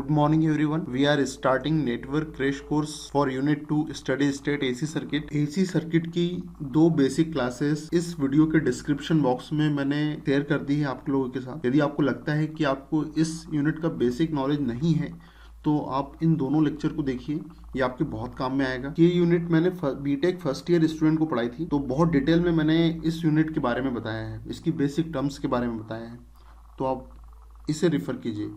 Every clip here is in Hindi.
Good morning everyone. We are starting network crash course for unit 2 steady state AC circuit. AC circuit की दो बेसिक क्लासेस इस वीडियो के डिस्क्रिप्शन बॉक्स में मैंने शेयर कर दी है आप लोगों के साथ। यदि आपको लगता है कि आपको इस यूनिट का बेसिक नॉलेज नहीं है तो आप इन दोनों लेक्चर को देखिए, ये आपके बहुत काम में आएगा। ये यूनिट मैंने बीटेक फर्स्ट ईयर स्टूडेंट को पढ़ाई थी, तो बहुत डिटेल में मैंने इस यूनिट के बारे में बताया है, इसकी बेसिक टर्म्स के बारे में बताया है, तो आप इसे रिफर कीजिए।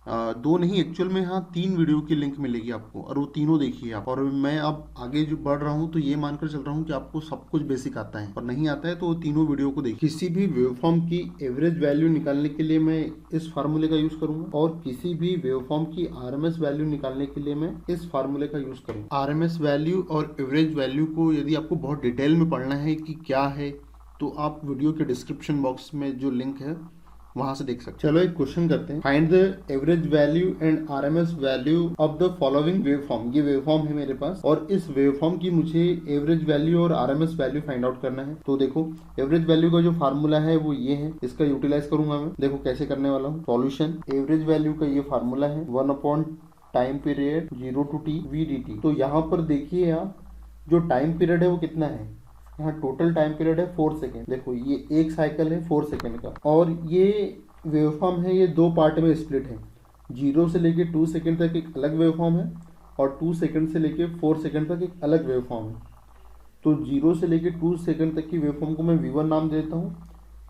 दो नहीं, एक्चुअल में हाँ 3 वीडियो की लिंक मिलेगी आपको और वो तीनों देखिए आप। और मैं अब आगे जो बढ़ रहा हूँ तो ये मानकर चल रहा हूँ कि आपको सब कुछ बेसिक आता है, और नहीं आता है तो वो तीनों वीडियो को देखिए। किसी भी वेवफॉर्म की एवरेज वैल्यू निकालने के लिए मैं इस फार्मूले का यूज करूंगा, और किसी भी वेवफॉर्म की आरएमएस वैल्यू निकालने के लिए मैं इस फार्मूले का यूज करूंगा। आरएमएस वैल्यू और एवरेज वैल्यू को यदि आपको बहुत डिटेल में पढ़ना है कि क्या है, तो आप वीडियो के डिस्क्रिप्शन बॉक्स में जो लिंक है वहां से देख सकते हैं। चलो एक क्वेश्चन करते हैं। Find the average value and RMS value of the following waveform. ये वेवफॉर्म है मेरे पास, और इस वेवफॉर्म की मुझे एवरेज वैल्यू और आरएमएस वैल्यू फाइंड आउट करना है। तो देखो, एवरेज वैल्यू का जो फार्मूला है वो ये है, इसका यूटिलाइज करूंगा मैं। देखो कैसे करने वाला हूँ। सॉल्यूशन, एवरेज वैल्यू का ये फार्मूला है 1 time period 0 to t VDT। तो यहाँ पर देखिए आप, जो टाइम पीरियड है वो कितना है, यहाँ टोटल टाइम पीरियड है 4 सेकेंड। देखो ये एक साइकिल है 4 सेकेंड का, और ये वेवफॉर्म है, ये दो पार्ट में स्प्लिट है। 0 से लेके 2 सेकेंड तक एक अलग वेवफॉर्म है, और 2 सेकेंड से लेके 4 सेकेंड तक एक अलग वेवफॉर्म है। तो 0 से लेके 2 सेकेंड तक की वेवफॉर्म को मैं V1 नाम देता हूँ,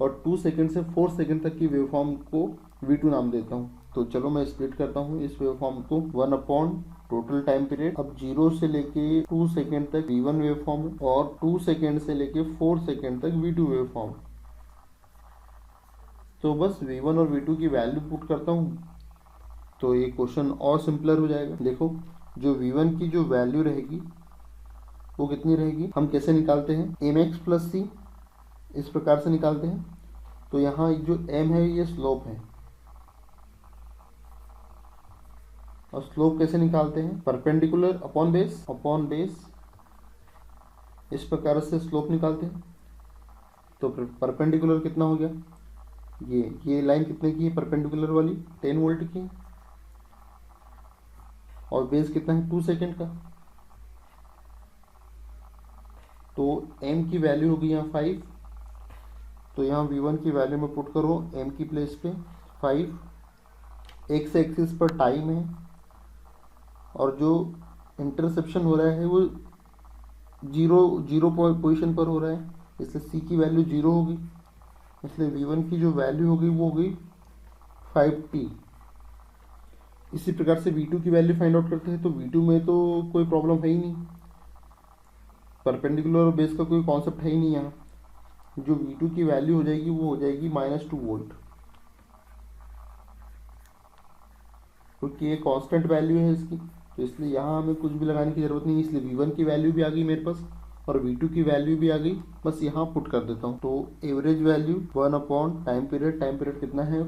और 2 सेकेंड से 4 सेकेंड तक की वेवफॉर्म को V2 नाम देता हूँ। तो चलो मैं स्प्लिट करता हूँ इस वेवफॉर्म को। 1 टोटल टाइम पीरियड। अब 0 से लेके 2 सेकेंड तक V1 वेवफॉर्म है, और 2 सेकेंड से लेके 4 सेकेंड तक V2 वेवफॉर्म। तो बस V1 और V2 की वैल्यू पुट करता हूँ, तो ये क्वेश्चन और सिंपलर हो जाएगा। देखो, जो V1 की जो वैल्यू रहेगी वो कितनी रहेगी, हम कैसे निकालते हैं, mx प्लस c, इस प्रकार से निकालते हैं। तो यहाँ जो m है ये स्लोप है, और स्लोप कैसे निकालते हैं, परपेंडिकुलर अपॉन बेस, इस प्रकार से स्लोप निकालते हैं। तो परपेंडिकुलर कितना हो गया, ये लाइन कितने की है, परपेंडिकुलर वाली 10 वोल्ट की है, और बेस कितना है 2 सेकेंड का। तो m की वैल्यू होगी यहाँ 5, तो यहाँ V1 की वैल्यू में पुट करो m की प्लेस पे 5। एक्स एक्सिस पर टाइम है, और जो इंटरसेप्शन हो रहा है वो जीरो पोजीशन पर हो रहा है, इसलिए c की वैल्यू 0 होगी, इसलिए V1 की जो वैल्यू होगी वो होगी 5t। इसी प्रकार से V2 की वैल्यू फाइंड आउट करते हैं। तो V2 में तो कोई प्रॉब्लम है ही नहीं, परपेंडिकुलर और बेस का कोई कॉन्सेप्ट है ही नहीं। यहाँ जो V2 की वैल्यू हो जाएगी वो हो जाएगी -2 वोल्ट, क्योंकि ये कांस्टेंट वैल्यू है इसकी, तो इसलिए यहाँ हमें कुछ भी लगाने की जरूरत नहीं। इसलिए V1 की वैल्यू भी आ गई मेरे पास, और V2 की वैल्यू भी आ गई, बस यहाँ पुट कर देता हूँ। तो एवरेज वैल्यू 1 टाइम पीरियड कितना है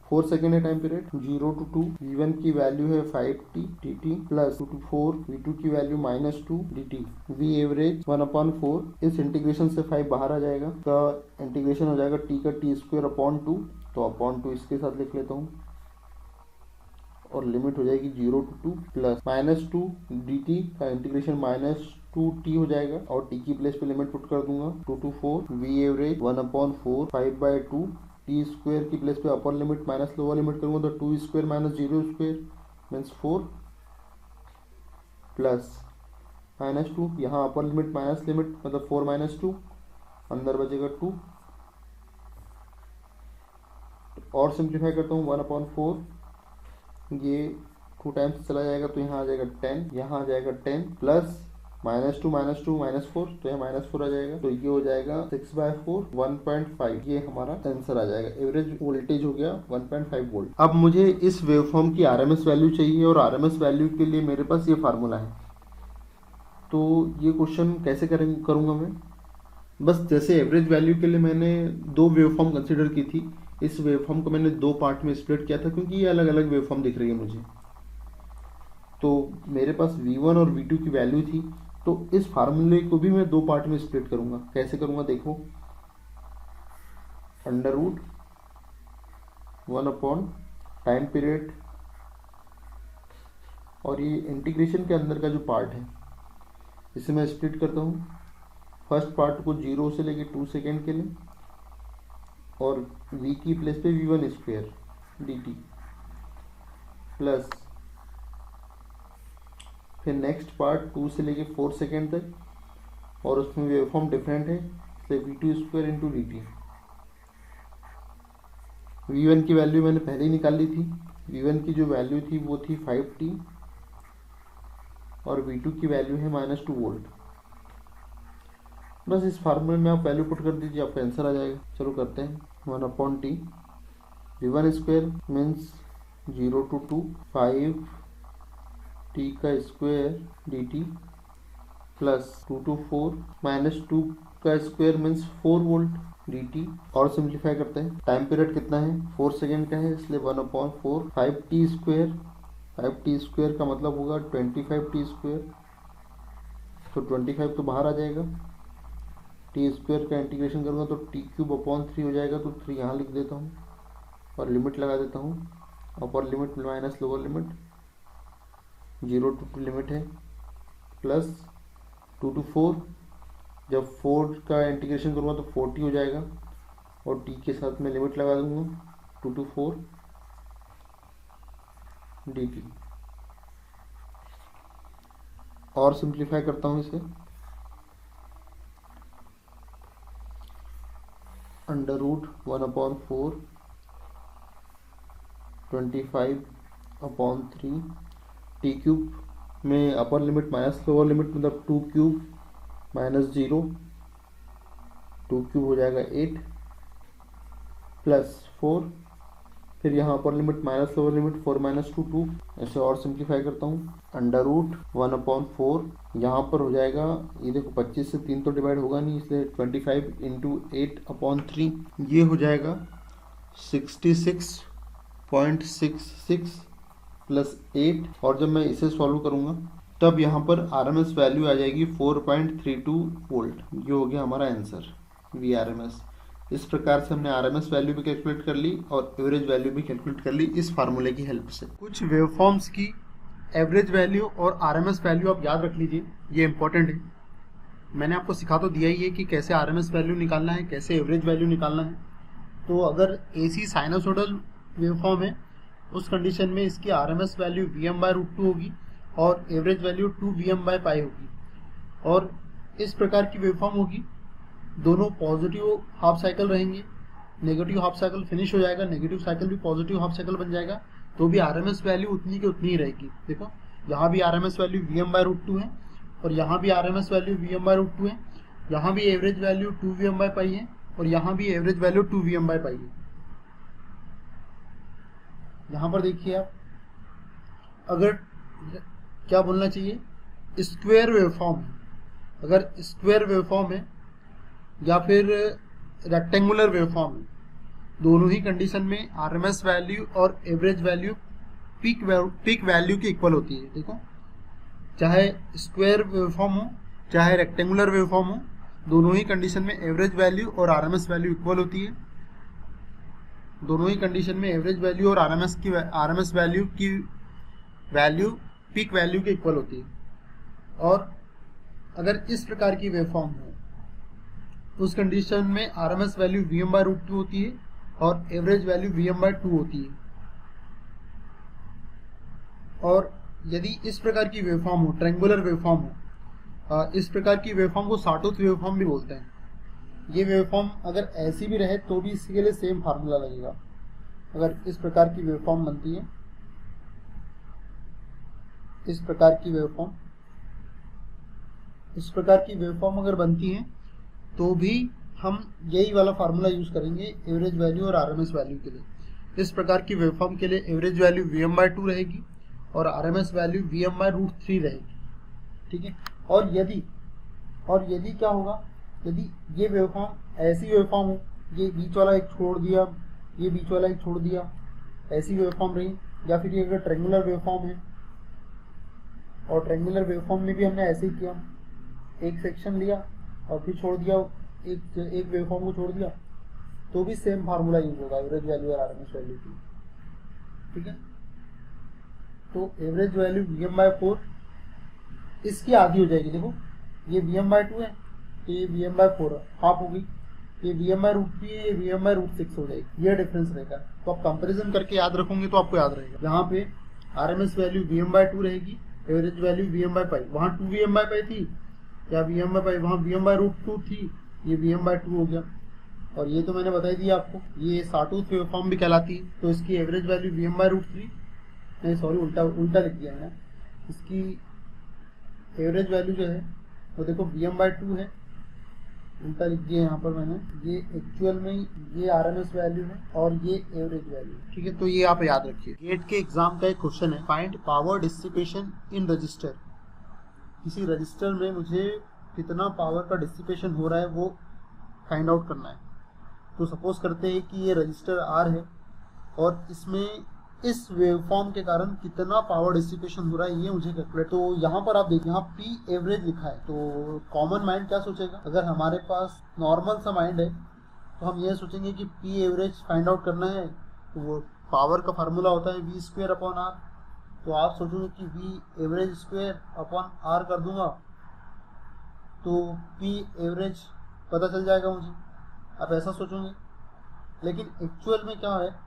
4 सेकेंड है टाइम पीरियड, 0 to 2। V1 की वैल्यू है 5t dt plus 2 to 4, V2 की वैल्यू -2 dt। V एवरेज 1/4, इस इंटीग्रेशन से 5 बाहर आ जाएगा, का इंटीग्रेशन हो जाएगा t का t²/2। तो अपॉन 2 इसके साथ लिख लेता हूँ, और लिमिट हो जाएगी 0 to 2 प्लस -2 dt का इंटीग्रेशन -2t हो जाएगा, और t की प्लेस पे लिमिट पुट कर दूंगा 2 to 4। V average 1/4 5/2, T square की प्लेस पे upper limit minus lower limit करूंगा, तो 2 स्क्वेयर -0 स्क्वेयर मीन्स 4 प्लस -2, यहाँ अपर लिमिट माइनस लिमिट मतलब 4 - 2, अंदर बचेगा 2। और सिंप्लीफाई करता हूँ 1/4, ये 2 टाइम्स चला जाएगा, तो यहाँ आ जाएगा 10, यहाँ आ जाएगा 10 प्लस -2 -4, तो यहाँ -4 आ जाएगा, तो ये हो जाएगा 6/4 1.5। ये हमारा आंसर आ जाएगा। एवरेज वोल्टेज हो गया 1.5 वोल्ट। अब मुझे इस वेवफॉर्म की आरएमएस वैल्यू चाहिए, और आरएमएस वैल्यू के लिए मेरे पास ये फार्मूला है। तो ये क्वेश्चन कैसे करूँगा मैं, बस जैसे एवरेज वैल्यू के लिए मैंने 2 वेवफॉर्म कंसिडर की थी, इस वेवफॉर्म को मैंने 2 पार्ट में स्प्लिट किया था, क्योंकि ये अलग अलग वेवफॉर्म दिख रही है मुझे। तो मेरे पास V1 और V2 की वैल्यू थी, तो इस फार्मूले को भी मैं 2 पार्ट में स्प्लिट करूंगा। कैसे करूंगा देखो, √1/4 टाइम पीरियड, और ये इंटीग्रेशन के अंदर का जो पार्ट है इसे मैं स्प्लिट करता हूँ। फर्स्ट पार्ट को 0 से लेके 2 सेकेंड के लिए, और v की प्लेस पे v1 स्क्वायर dt प्लस फिर नेक्स्ट पार्ट 2 से लेके 4 सेकेंड तक, और उसमें वेवफॉर्म डिफरेंट है इसलिए v2 square into dt। v1 की वैल्यू मैंने पहले ही निकाल ली थी। v1 की जो वैल्यू थी वो थी 5t, और v2 की वैल्यू है -2 वोल्ट। बस इस फार्मूले में आप वैल्यू पुट कर दीजिए, आपका आंसर आ जाएगा। चलो करते हैं। 1/t v1 square means 0 to 2 5t का स्क्वायर dt प्लस 2 to 4 -2 का स्क्वायर मीन्स 4 वोल्ट dt। और सिंप्लीफाई करते हैं। टाइम पीरियड कितना है, 4 सेकेंड का है, इसलिए 1/4 5t स्क्वायर। 5t स्क्वायर का मतलब होगा 25t स्क्वायर, तो 25 तो बाहर आ जाएगा। टी स्क्वायर का इंटीग्रेशन करूँगा तो t³/3 हो जाएगा, तो 3 यहाँ लिख देता हूँ और लिमिट लगा देता हूँ। Upper limit minus lower limit, 0 to 2 limit है, प्लस 2 to 4। जब 4 का इंटीग्रेशन करूँगा तो 40 हो जाएगा, और t के साथ में लिमिट लगा दूँगा 2 to 4 dt। और सिंप्लीफाई करता हूँ इसे। √1/4 25/3 t³ में upper limit minus lower limit मतलब 2³ -0, 2³ हो जाएगा 8 प्लस 4, फिर यहाँ upper limit minus lower limit 4 - 2 2। ऐसे और सिंप्लीफाई करता हूँ। √1/4 यहाँ पर हो जाएगा, ये देखो 25 से 3 तो डिवाइड होगा नहीं, इसलिए 25 × 8/3 ये हो जाएगा 66.66 प्लस 8। और जब मैं इसे सॉल्व करूँगा तब यहाँ पर RMS वैल्यू आ जाएगी 4.32 वोल्ट। ये हो गया हमारा आंसर VRMS। इस प्रकार से हमने RMS वैल्यू भी कैलकुलेट कर ली और एवरेज वैल्यू भी कैलकुलेट कर ली इस फार्मूले की हेल्प से। कुछ वेवफॉर्म्स की एवरेज वैल्यू और RMS वैल्यू आप याद रख लीजिए, ये इंपॉर्टेंट है। मैंने आपको सिखा तो दिया ही है कि कैसे RMS वैल्यू निकालना है, कैसे एवरेज वैल्यू निकालना है। तो अगर AC साइनोसॉइडल वेवफॉर्म है उस कंडीशन में इसकी RMS वैल्यू Vm/√2 होगी और एवरेज वैल्यू 2Vm/π होगी। और इस प्रकार की वेवफॉर्म होगी, दोनों पॉजिटिव हाफ साइकिल रहेंगे, नेगेटिव हाफ साइकिल फिनिश हो जाएगा, नेगेटिव साइकिल भी पॉजिटिव हाफ साइकिल बन जाएगा, तो भी RMS वैल्यू उतनी की उतनी ही रहेगी। देखो यहाँ भी RMS वैल्यू Vm/√2 है और यहाँ भी RMS वैल्यू Vm/√2 है, यहाँ भी एवरेज वैल्यू 2Vm/π है और यहाँ भी एवरेज वैल्यू 2Vm/π है। यहाँ पर देखिए आप, अगर क्या बोलना चाहिए, स्क्वायर वेवफॉर्म है, अगर स्क्वायर वेवफॉर्म है या फिर रेक्टेंगुलर वेवफॉर्म है, दोनों ही कंडीशन में RMS वैल्यू और एवरेज वैल्यू पीक वैल्यू की इक्वल होती है। देखो चाहे स्क्वायर वेवफॉर्म हो चाहे रेक्टेंगुलर वेवफॉर्म हो, दोनों ही कंडीशन में एवरेज वैल्यू और RMS वैल्यू इक्वल होती है। दोनों ही कंडीशन में एवरेज वैल्यू और RMS वैल्यू की वैल्यू पीक वैल्यू के इक्वल होती है। और अगर इस प्रकार की वेवफॉर्म हो उस कंडीशन में RMS वैल्यू Vm/√2 होती है और एवरेज वैल्यू Vm/2 होती है। और यदि इस प्रकार की वेवफॉर्म हो, ट्रायंगुलर वेवफॉर्म हो, इस प्रकार की वेवफॉर्म को सॉटूथ वेवफॉर्म भी बोलते हैं। ये वेवफॉर्म अगर ऐसी भी रहे तो भी इसके लिए सेम फार्मूला लगेगा। अगर इस प्रकार की वेवफॉर्म बनती है, इस प्रकार की वेवफॉर्म अगर बनती है तो भी हम यही वाला फार्मूला यूज करेंगे एवरेज वैल्यू और RMS वैल्यू के लिए। इस प्रकार की वेवफॉर्म के लिए एवरेज वैल्यू Vm/2 रहेगी और RMS वैल्यू Vm/√3 रहेगी। ठीक है। और यदि क्या होगा, यदि ये वेवफॉर्म ऐसी वेवफॉर्म हो, ये बीच वाला एक छोड़ दिया, ये बीच वाला एक छोड़ दिया, ऐसी वेवफॉर्म रही, या फिर ये अगर ट्रायंगुलर वेवफॉर्म है और ट्रायंगुलर वेवफॉर्म में भी हमने ऐसे ही किया, एक सेक्शन लिया और फिर छोड़ दिया, एक वेवफॉर्म को छोड़ दिया, तो भी सेम फार्मूला यूज होगा एवरेज वैल्यू और RMS वैल्यू की। ठीक है। तो एवरेज वैल्यू Vm/4 इसकी आधी हो जाएगी। देखो ये Vm/2 है, तो ये Vm/4 हाफ हो गई, ये Vm/√3 है, ये Vm/√6 हो जाएगी, ये डिफरेंस रहेगा। तो आप कंपैरिजन करके याद रखोगे तो आपको याद रहेगा। यहाँ पे RMS वैल्यू Vm/2 रहेगी, एवरेज वैल्यू Vm/5, वहाँ 2 Vm/5 थी, या Vm/5 वहाँ Vm/√2 थी, ये Vm/2 हो गया। और ये तो मैंने बताई दी आपको, ये सॉटूथ वेवफॉर्म भी कहलाती है। तो इसकी एवरेज वैल्यू Vm/√3, नहीं सॉरी उल्टा लिख दिया मैंने, इसकी एवरेज वैल्यू जो है वो देखो Vm/2 है, उल्टा लिख दिया यहाँ पर मैंने, ये एक्चुअल में ये RMS वैल्यू है और ये एवरेज वैल्यू, ठीक है। तो ये आप याद रखिए। गेट के एग्जाम का एक क्वेश्चन है, find power dissipation in register. किसी रजिस्टर में मुझे कितना पावर का डिसिपेशन हो रहा है वो फाइंड आउट करना है। तो सपोज करते हैं कि ये रजिस्टर R है और इसमें इस वेवफॉर्म के कारण कितना पावर डिसिपेशन हो रहा है ये मुझे कैलकुलेट। तो यहाँ पर आप देखिए, यहाँ P एवरेज लिखा है, तो कॉमन माइंड क्या सोचेगा? अगर हमारे पास नॉर्मल सा माइंड है तो हम ये सोचेंगे कि P एवरेज फाइंड आउट करना है, तो वो पावर का फार्मूला होता है V²/R। तो आप सोचोगे कि V एवरेज² R कर दूंगा तो P एवरेज पता चल जाएगा मुझे, आप ऐसा सोचोगे। लेकिन एक्चुअल में क्या है,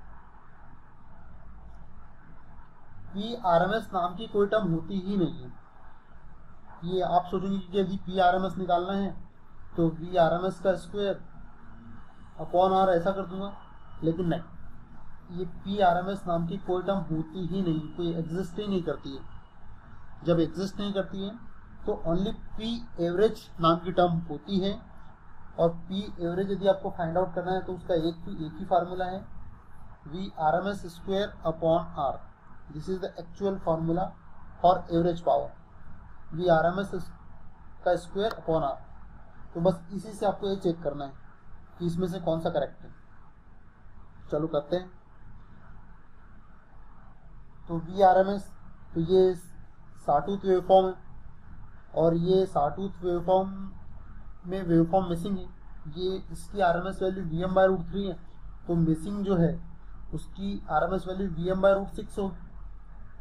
PRMS नाम की कोई टर्म होती ही नहीं है। ये आप सोचेंगे कि यदि PRMS निकालना है तो VRMS² अपॉन R ऐसा कर दूंगा, लेकिन नहीं, ये PRMS नाम की कोई टर्म होती ही नहीं, कोई एग्जिस्ट ही नहीं करती है। जब एग्जिस्ट नहीं करती है तो ओनली P एवरेज नाम की टर्म होती है, और P एवरेज यदि आपको फाइंड आउट करना है तो उसका एक ही फार्मूला है, VRMS²/R। This is the actual formula for average power, VRMS²/R। तो बस इसी से आपको ये चेक करना है कि इसमें से कौन सा करेक्ट है। चलो करते हैं। तो VRMS, तो ये सॉटूथ वेवफॉर्म है और ये सॉटूथ वेवफॉर्म में वेवफॉर्म मिसिंग है, ये इसकी RMS वैल्यू Vm/√3 है, तो मिसिंग जो है उसकी RMS वैल्यू Vm/√6 होगी।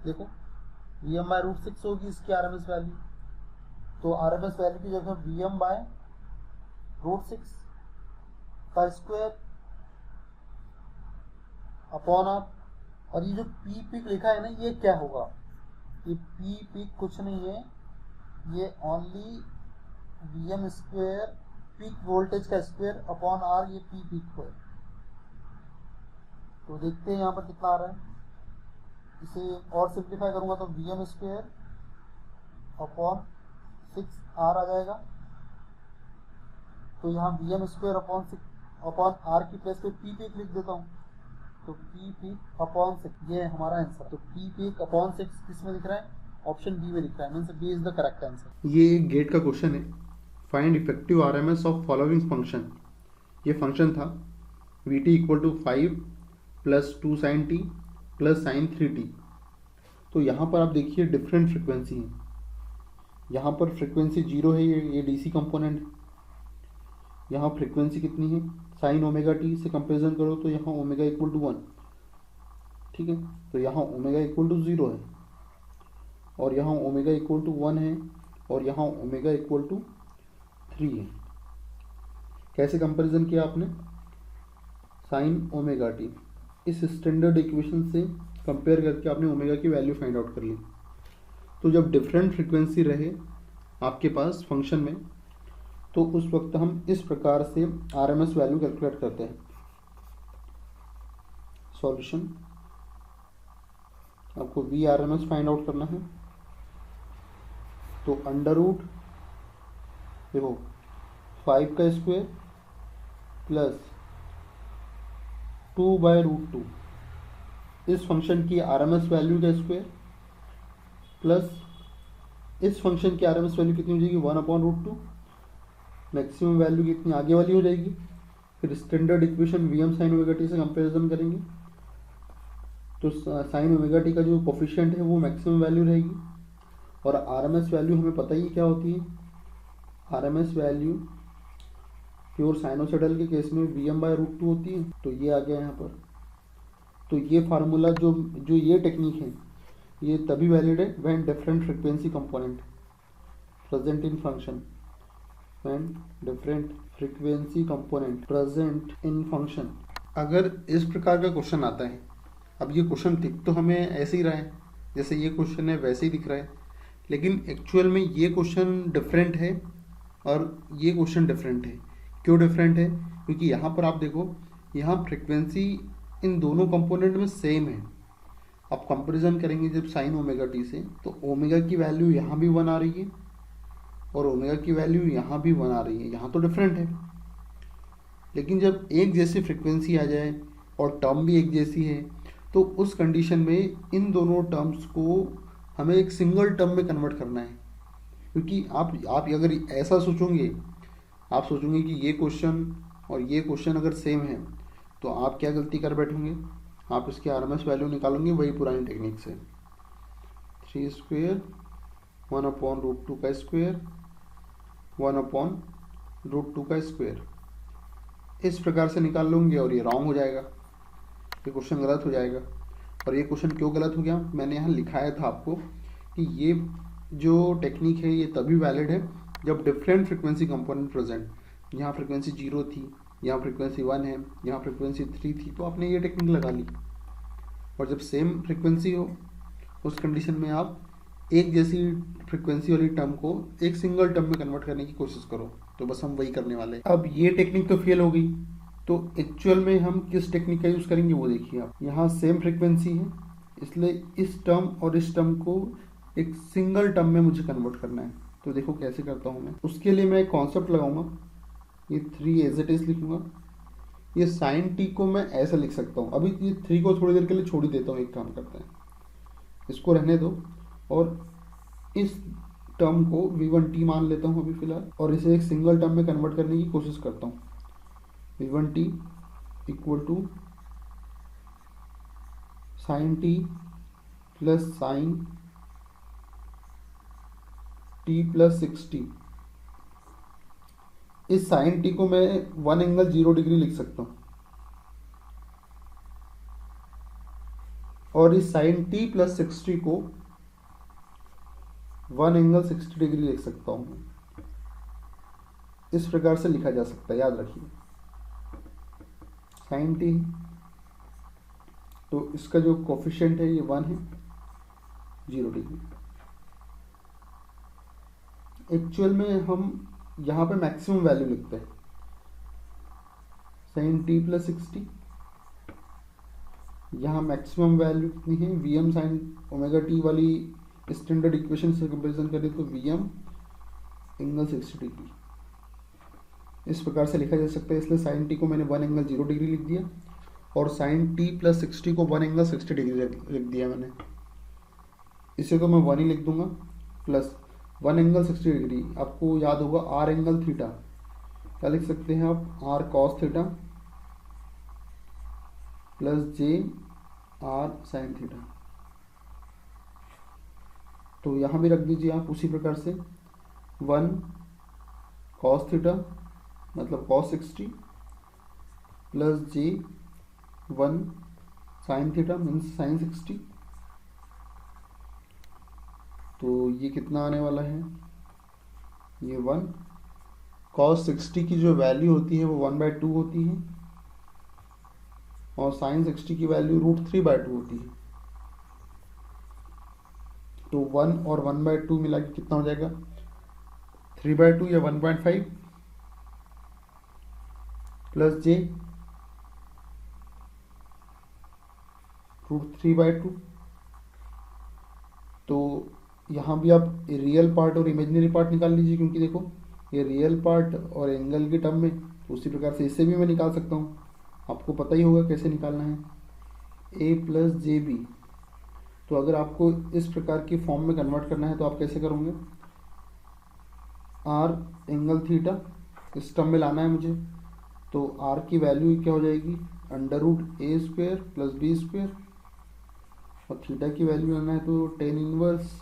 देखो Vm/√6 होगी इसकी RMS वैल्यू, तो RMS वैल्यू की जगह Vm/√6 का स्क्वायर अपॉन R। और ये जो P पीक लिखा है ना, ये क्या होगा? ये P पीक कुछ नहीं है, ये ओनली Vm² पीक वोल्टेज का स्क्वायर अपॉन R, ये P पीक है। तो देखते हैं यहाँ पर कितना आ रहा है। इसे और सिंप्लीफाई करूंगा तो Vm² अपॉन 6R आ जाएगा। तो यहाँ Vm² अपॉन R की प्लेस पे P पीक लिख देता हूँ, तो P पीक अपॉन 6, ये है हमारा आंसर। तो P पीक अपॉन 6 किस में दिख रहा है? ऑप्शन बी में दिख रहा है, means B is the correct answer. ये गेट का क्वेश्चन है, find effective RMS of following function. ये फंक्शन था Vt = 5 + 2 sin t + sin 3t। तो यहाँ पर आप देखिए डिफरेंट फ्रिक्वेंसी है, यहाँ पर फ्रिक्वेंसी 0 है, ये DC कंपोनेंट है। यहाँ फ्रिक्वेंसी कितनी है? sin ω-t से कंपेरिजन करो तो यहाँ ω = 1, ठीक है। तो यहाँ ω = 0 है और यहाँ ω = 1 है और यहाँ ω = 3 है। कैसे कंपैरिजन किया आपने? sin ω-t, इस स्टैंडर्ड इक्वेशन से कंपेयर करके आपने ओमेगा की वैल्यू फाइंड आउट कर ली। तो जब डिफरेंट फ्रीक्वेंसी रहे आपके पास फंक्शन में, तो उस वक्त हम इस प्रकार से RMS वैल्यू कैलकुलेट करते हैं। सॉल्यूशन, आपको VRMS फाइंड आउट करना है, तो अंडर रूट देखो 5 का स्क्वायर प्लस 2/√2 इस फंक्शन की RMS वैल्यू का स्क्वायर प्लस इस फंक्शन की RMS वैल्यू कितनी हो जाएगी? 1/√2। मैक्सिमम वैल्यू कितनी आगे वाली हो जाएगी। फिर standard equation Vm sin ω-t से कंपेरिजन करेंगे, तो sin ω-t का जो कोफिशिएंट है वो मैक्सिमम वैल्यू रहेगी। और RMS वैल्यू हमें पता ही क्या होती है, RMS वैल्यू प्योर साइनोसॉइडल के केस में Vm/√2 होती है। तो ये आ गया यहाँ पर तो ये फार्मूला जो जो ये टेक्निक है ये तभी वैलिड है when different frequency component present in function, when different frequency component present in function. अगर इस प्रकार का क्वेश्चन आता है, अब ये क्वेश्चन दिख तो हमें ऐसे ही रहा है जैसे ये क्वेश्चन है वैसे ही दिख रहा है, लेकिन एक्चुअल में ये क्वेश्चन डिफरेंट है और ये क्वेश्चन डिफरेंट है। क्यों डिफरेंट है? क्योंकि यहाँ पर आप देखो, यहाँ फ्रीक्वेंसी इन दोनों कंपोनेंट में सेम है। आप कंपैरिजन करेंगे जब साइन ओमेगा टी से, तो ओमेगा की वैल्यू यहाँ भी 1 आ रही है और ओमेगा की वैल्यू यहाँ भी 1 आ रही है, यहाँ तो डिफरेंट है। लेकिन जब एक जैसी फ्रीक्वेंसी आ जाए और टर्म भी एक जैसी है, तो उस कंडीशन में इन दोनों टर्म्स को हमें एक सिंगल टर्म में कन्वर्ट करना है। क्योंकि आप अगर ऐसा सोचोगे, आप सोचोगे कि ये क्वेश्चन और ये क्वेश्चन अगर सेम है, तो आप क्या गलती कर बैठोगे, आप इसके आरएमएस वैल्यू निकालोगे वही पुरानी टेक्निक से, 3 स्क्वेयर 1/√2 का स्क्वेयर 1/√2 का स्क्वेयर, इस प्रकार से निकाल लूँगे और ये रॉन्ग हो जाएगा, ये क्वेश्चन गलत हो जाएगा। और ये क्वेश्चन क्यों गलत हो गया, मैंने यहाँ लिखाया था आपको कि ये जो टेक्निक है ये तभी वैलिड है जब डिफरेंट फ्रीक्वेंसी कंपोनेंट प्रेजेंट, यहाँ फ्रीक्वेंसी 0 थी, यहाँ फ्रीक्वेंसी 1 है, यहाँ फ्रीक्वेंसी 3 थी, तो आपने ये टेक्निक लगा ली। और जब सेम फ्रीक्वेंसी हो उस कंडीशन में आप एक जैसी फ्रीक्वेंसी वाली टर्म को एक सिंगल टर्म में कन्वर्ट करने की कोशिश करो, तो बस हम वही करने वाले हैं। अब ये टेक्निक तो फेल हो गई, तो एक्चुअल में हम किस टेक्निक का यूज़ करेंगे वो देखिए आप। यहाँ सेम फ्रीक्वेंसी है, इसलिए इस टर्म और इस टर्म को एक सिंगल टर्म में मुझे कन्वर्ट करना है। तो देखो कैसे करता हूँ मैं। उसके लिए मैं एक कॉन्सेप्ट लगाऊंगा, ये 3 एज इट इज लिखूंगा। ये साइन टी को मैं ऐसा लिख सकता हूँ, अभी ये 3 को थोड़ी देर के लिए छोड़ ही देता हूँ, एक काम करते हैं, इसको रहने दो और इस टर्म को v1t मान लेता हूँ अभी फिलहाल, और इसे एक सिंगल टर्म में कन्वर्ट करने की कोशिश करता हूँ। v1t equal to sine T plus sine T plus 60। इस साइन टी को मैं 1 ∠0 लिख सकता हूँ और इस साइन टी प्लस 60 को 1 ∠60 लिख सकता हूँ। इस प्रकार से लिखा जा सकता है, याद रखिए। साइन टी, तो इसका जो कोफिशिएंट है ये 1 है, 0 एक्चुअल में हम यहाँ पे मैक्सिमम वैल्यू लिखते हैं, साइन टी प्लस 60, यहाँ मैक्सिमम वैल्यू कितनी है, Vm साइन ओमेगा टी वाली स्टैंडर्ड इक्वेशन से कंपेरिजन करें तो Vm ∠60। इस प्रकार से लिखा जा सकता है, इसलिए साइन टी को मैंने 1 ∠0 लिख दिया और साइन टी प्लस 60 को 1 ∠60 लिख दिया मैंने। इसे तो मैं 1 ही लिख दूंगा, प्लस 1 ∠60। आपको याद होगा r∠θ, क्या लिख सकते हैं आप, r cos theta plus j r sin theta. तो यहाँ भी रख दीजिए आप उसी प्रकार से 1 cos थीटा मतलब cos 60 plus j 1 sin theta means sin 60। तो ये कितना आने वाला है, ये 1 cos 60 की जो वैल्यू होती है वो 1/2 होती है और sin 60 की वैल्यू √3/2 होती है। तो 1 और 1/2 मिला के कितना हो जाएगा, 3/2 या 1.5 प्लस j √3/2। तो यहाँ भी आप रियल पार्ट और इमेजिनरी पार्ट निकाल लीजिए, क्योंकि देखो ये रियल पार्ट और एंगल के टर्म में, तो उसी प्रकार से इसे भी मैं निकाल सकता हूँ। आपको पता ही होगा कैसे निकालना है, a प्लस जे बी। तो अगर आपको इस प्रकार की फॉर्म में कन्वर्ट करना है तो आप कैसे करोगे, r∠θ इस टर्म में लाना है मुझे, तो r की वैल्यू क्या हो जाएगी, √a² प्लस b², और थीटा की वैल्यू लाना है तो tan inverse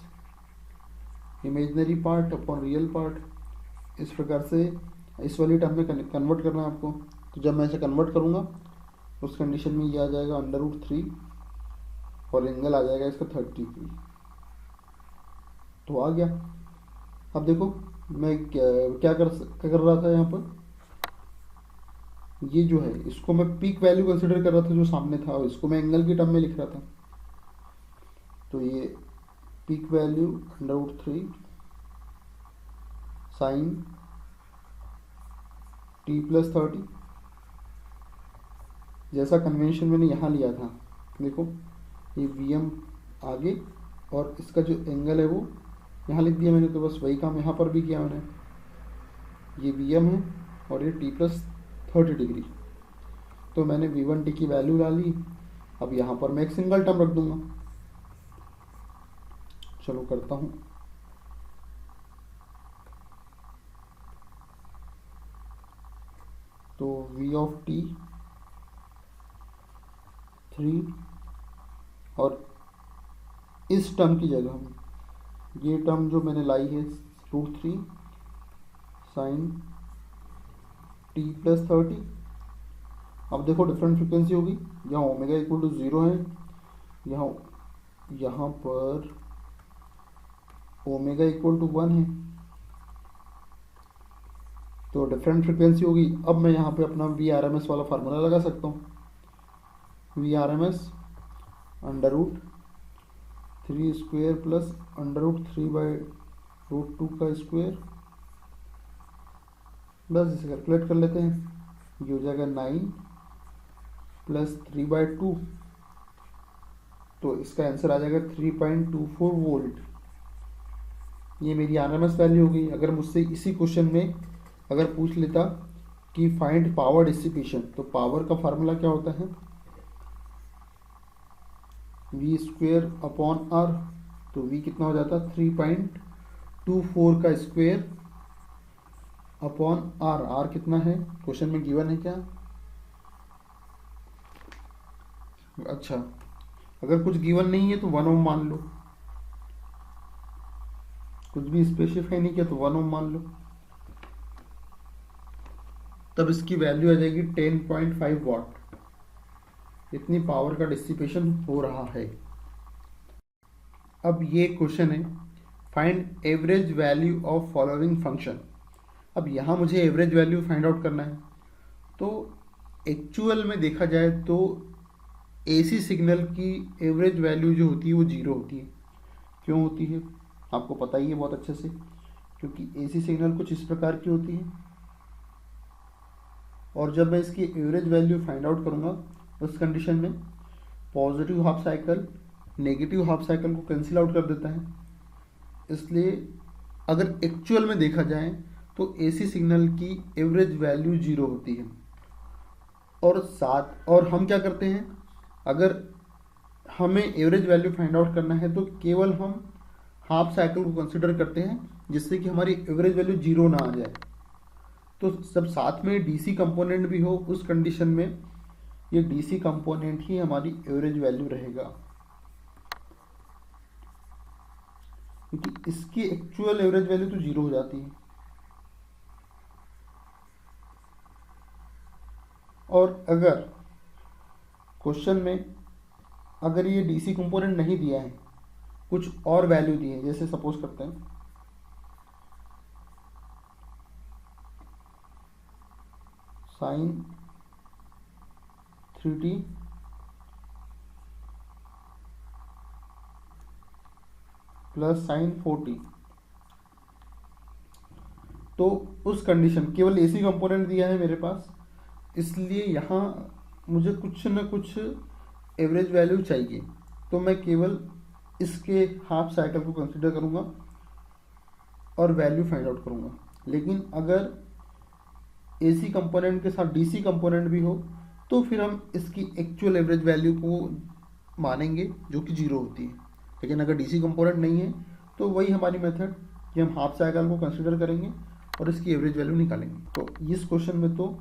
imaginary part upon real part. इस प्रकार से इस वाली टर्म में कन्वर्ट करना है आपको। तो जब मैं इसे कन्वर्ट करूँगा उस कंडीशन में ये आ जाएगा √3 और एंगल आ जाएगा इसका 30 डिग्री। तो आ गया। अब देखो मैं क्या कर रहा था यहाँ पर, ये जो है इसको मैं पीक वैल्यू कंसिडर कर रहा था जो सामने था, और इसको मैं एंगल की टर्म में लिख रहा था। तो ये पीक वैल्यू √3 साइन t+30, जैसा कन्वेंशन मैंने यहाँ लिया था। देखो ये Vm आगे और इसका जो एंगल है वो यहाँ लिख दिया मैंने, तो बस वही काम यहाँ पर भी किया मैंने। ये Vm है और ये t+30 डिग्री। तो मैंने V1t की वैल्यू डाली। अब यहाँ पर मैं एक सिंगल टर्म रख दूंगा। चलो करता हूँ। तो V ऑफ t 3 और इस टर्म की जगह हम ये टर्म जो मैंने लाई है √3 साइन t+30। अब देखो डिफरेंट फ्रिक्वेंसी होगी, यहाँ ओमेगा इक्वल टू 0 है, यहाँ पर ओमेगा इक्वल टू 1 है, तो डिफरेंट फ्रिक्वेंसी होगी। अब मैं यहाँ पे अपना VRMS वाला फार्मूला लगा सकता हूँ। VRMS √3² प्लस √3/√2 का स्क्वायर, बस इसे कैलकुलेट कर लेते हैं। ये हो जाएगा 9 प्लस 3/2, तो इसका आंसर आ जाएगा 3.24 वोल्ट। ये मेरी RMS वैल्यू हो गई। अगर मुझसे इसी क्वेश्चन में अगर पूछ लेता कि फाइंड पावर डिसिपेशन, तो पावर का फार्मूला क्या होता है, V²/R। तो V कितना हो जाता, 3.24 का स्क्वायर अपॉन R। R कितना है क्वेश्चन में गिवन है क्या? अच्छा, अगर कुछ गिवन नहीं है तो 1 ओम मान लो, कुछ भी स्पेसिफाई नहीं किया तो 1 ओम मान लो। तब इसकी वैल्यू आ जाएगी 10.5 वाट। इतनी पावर का डिसिपेशन हो रहा है। अब ये क्वेश्चन है find average value of following function. अब यहाँ मुझे एवरेज वैल्यू फाइंड आउट करना है। तो एक्चुअल में देखा जाए तो AC सिग्नल की एवरेज वैल्यू जो होती है वो 0 होती है। क्यों होती है आपको पता ही है बहुत अच्छे से, क्योंकि AC सिग्नल कुछ इस प्रकार की होती है, और जब मैं इसकी एवरेज वैल्यू फाइंड आउट करूँगा उस कंडीशन में positive half cycle negative half cycle को कैंसिल आउट कर देता है। इसलिए अगर एक्चुअल में देखा जाए तो AC सिग्नल की एवरेज वैल्यू 0 होती है। और हम क्या करते हैं, अगर हमें एवरेज वैल्यू फाइंड आउट करना है तो केवल हम हाफ साइकिल को कंसिडर करते हैं, जिससे कि हमारी एवरेज वैल्यू 0 ना आ जाए। तो जब साथ में DC कंपोनेंट भी हो उस कंडीशन में ये DC कंपोनेंट ही हमारी एवरेज वैल्यू रहेगा, क्योंकि इसकी एक्चुअल एवरेज वैल्यू तो 0 हो जाती है। और अगर क्वेश्चन में अगर ये DC कंपोनेंट नहीं दिया है, कुछ और वैल्यू दी है, जैसे सपोज करते हैं sign 3t plus sign 4t, तो उस कंडीशन केवल AC कंपोनेंट दिया है मेरे पास, इसलिए यहाँ मुझे कुछ न कुछ एवरेज वैल्यू चाहिए। तो मैं केवल इसके हाफ साइकिल को कंसिडर करूँगा और वैल्यू फाइंड आउट करूँगा। लेकिन अगर AC कंपोनेंट के साथ DC कंपोनेंट भी हो तो फिर हम इसकी एक्चुअल एवरेज वैल्यू को मानेंगे जो कि 0 होती है। लेकिन अगर DC कंपोनेंट नहीं है तो वही हमारी मेथड कि हम हाफ साइकिल को कंसिडर करेंगे और इसकी एवरेज वैल्यू निकालेंगे। तो इस क्वेश्चन में तो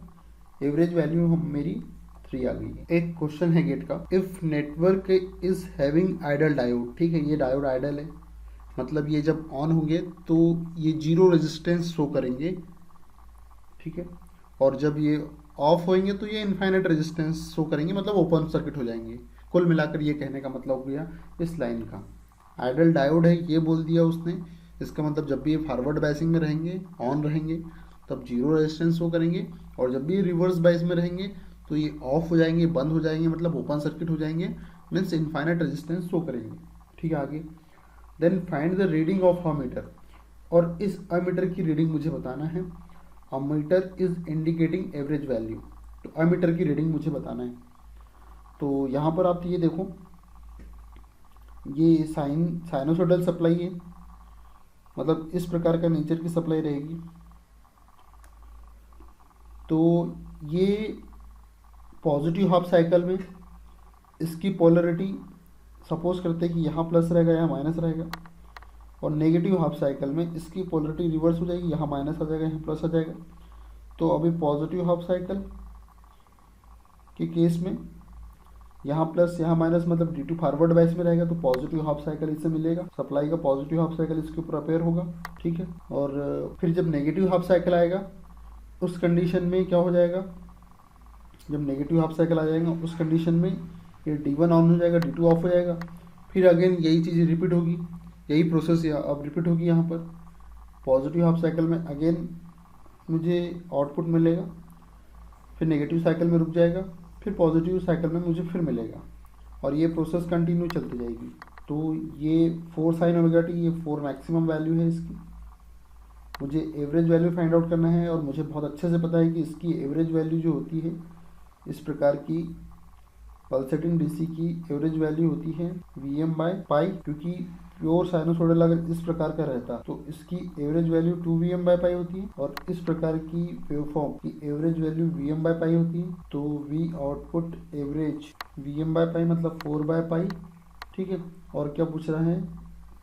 एवरेज वैल्यू हम मेरी 3 आ गई है। एक क्वेश्चन है गेट का, if network is having ideal diode. ठीक है, ये डायोड आइडल है, मतलब ये जब ऑन होंगे तो ये 0 रेजिस्टेंस शो करेंगे। ठीक है, और जब ये ऑफ होंगे तो ये इनफाइनाइट रेजिस्टेंस शो करेंगे, मतलब ओपन सर्किट हो जाएंगे। कुल मिलाकर ये कहने का मतलब हो गया इस लाइन का। आइडल डायोड है ये बोल दिया उसने, इसका मतलब जब भी ये फॉरवर्ड बायसिंग में रहेंगे, ऑन रहेंगे, तब जीरो रेजिस्टेंस शो करेंगे, और जब भी ये रिवर्स बायस में रहेंगे तो ये ऑफ हो जाएंगे, बंद हो जाएंगे, मतलब ओपन सर्किट हो जाएंगे, मीन्स इनफाइनाइट रेजिस्टेंस शो करेंगे। ठीक है आगे, then find the reading of ammeter, और इस अमीटर की रीडिंग मुझे बताना है। Ammeter is indicating average value, तो अमीटर की रीडिंग मुझे बताना है। तो यहाँ पर आप ये देखो, ये साइनोसोडल सप्लाई है, मतलब इस प्रकार का नेचर की सप्लाई रहेगी। तो ये पॉजिटिव हाफ साइकिल में इसकी पोलरिटी सपोज करते हैं कि यहाँ प्लस रहेगा, यहाँ माइनस रहेगा, और नेगेटिव हाफ साइकिल में इसकी पोलरिटी रिवर्स हो जाएगी, यहाँ माइनस आ जाएगा, यहाँ प्लस आ जाएगा। तो अभी पॉजिटिव हाफ साइकिल के केस में यहाँ प्लस यहाँ माइनस, मतलब डी टू फॉरवर्ड बायस में रहेगा, तो पॉजिटिव हाफ साइकिल इससे मिलेगा, सप्लाई का पॉजिटिव हाफ साइकिल इसके ऊपर अपेयर होगा। ठीक है, और फिर जब नेगेटिव हाफ साइकिल आएगा उस कंडीशन में क्या हो जाएगा, जब नेगेटिव हाफ साइकिल आ जाएगा उस कंडीशन में ये D1 ऑन हो जाएगा, D2 ऑफ हो जाएगा। फिर अगेन यही चीज़ रिपीट होगी, यही प्रोसेस अब रिपीट होगी। यहाँ पर पॉजिटिव हाफ साइकिल में अगेन मुझे आउटपुट मिलेगा, फिर नेगेटिव साइकिल में रुक जाएगा, फिर पॉजिटिव साइकिल में मुझे फिर मिलेगा, और ये प्रोसेस कंटिन्यू चलती जाएगी। तो ये 4 साइन ओमेगा टी, ये 4 मैक्सिमम वैल्यू है इसकी। मुझे एवरेज वैल्यू फाइंड आउट करना है, और मुझे बहुत अच्छे से पता है कि इसकी एवरेज वैल्यू जो होती है, इस प्रकार की पल्सेटिंग डीसी की एवरेज वैल्यू होती है Vm/पाई, क्योंकि प्योर साइनोसॉइडल अगर इस प्रकार का रहता तो इसकी एवरेज वैल्यू 2Vm/पाई होती है, और इस प्रकार की वेवफॉर्म की एवरेज वैल्यू Vm/पाई होती है। तो V आउटपुट एवरेज Vm/पाई मतलब 4/पाई। ठीक है, और क्या पूछ रहा है,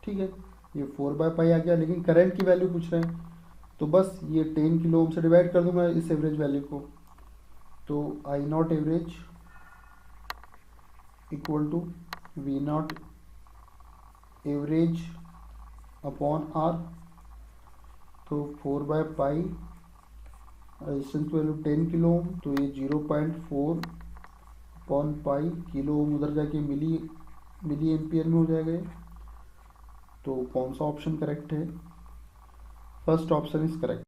ठीक है ये 4/पाई आ गया, लेकिन करंट की वैल्यू पूछ रहे हैं, तो बस ये 10 किलो ओम से डिवाइड कर दूंगा इस एवरेज वैल्यू को। तो I0 average equal to V0 average upon R। तो 4/पाई रेजिस्टेंस वैल्यू 10 किलो ओम, तो ये 0.4 अपॉन पाई, किलो ओम उधर जाके मिली एम्पियर में हो जाएगा ये। तो कौन सा ऑप्शन करेक्ट है, फर्स्ट ऑप्शन इज करेक्ट।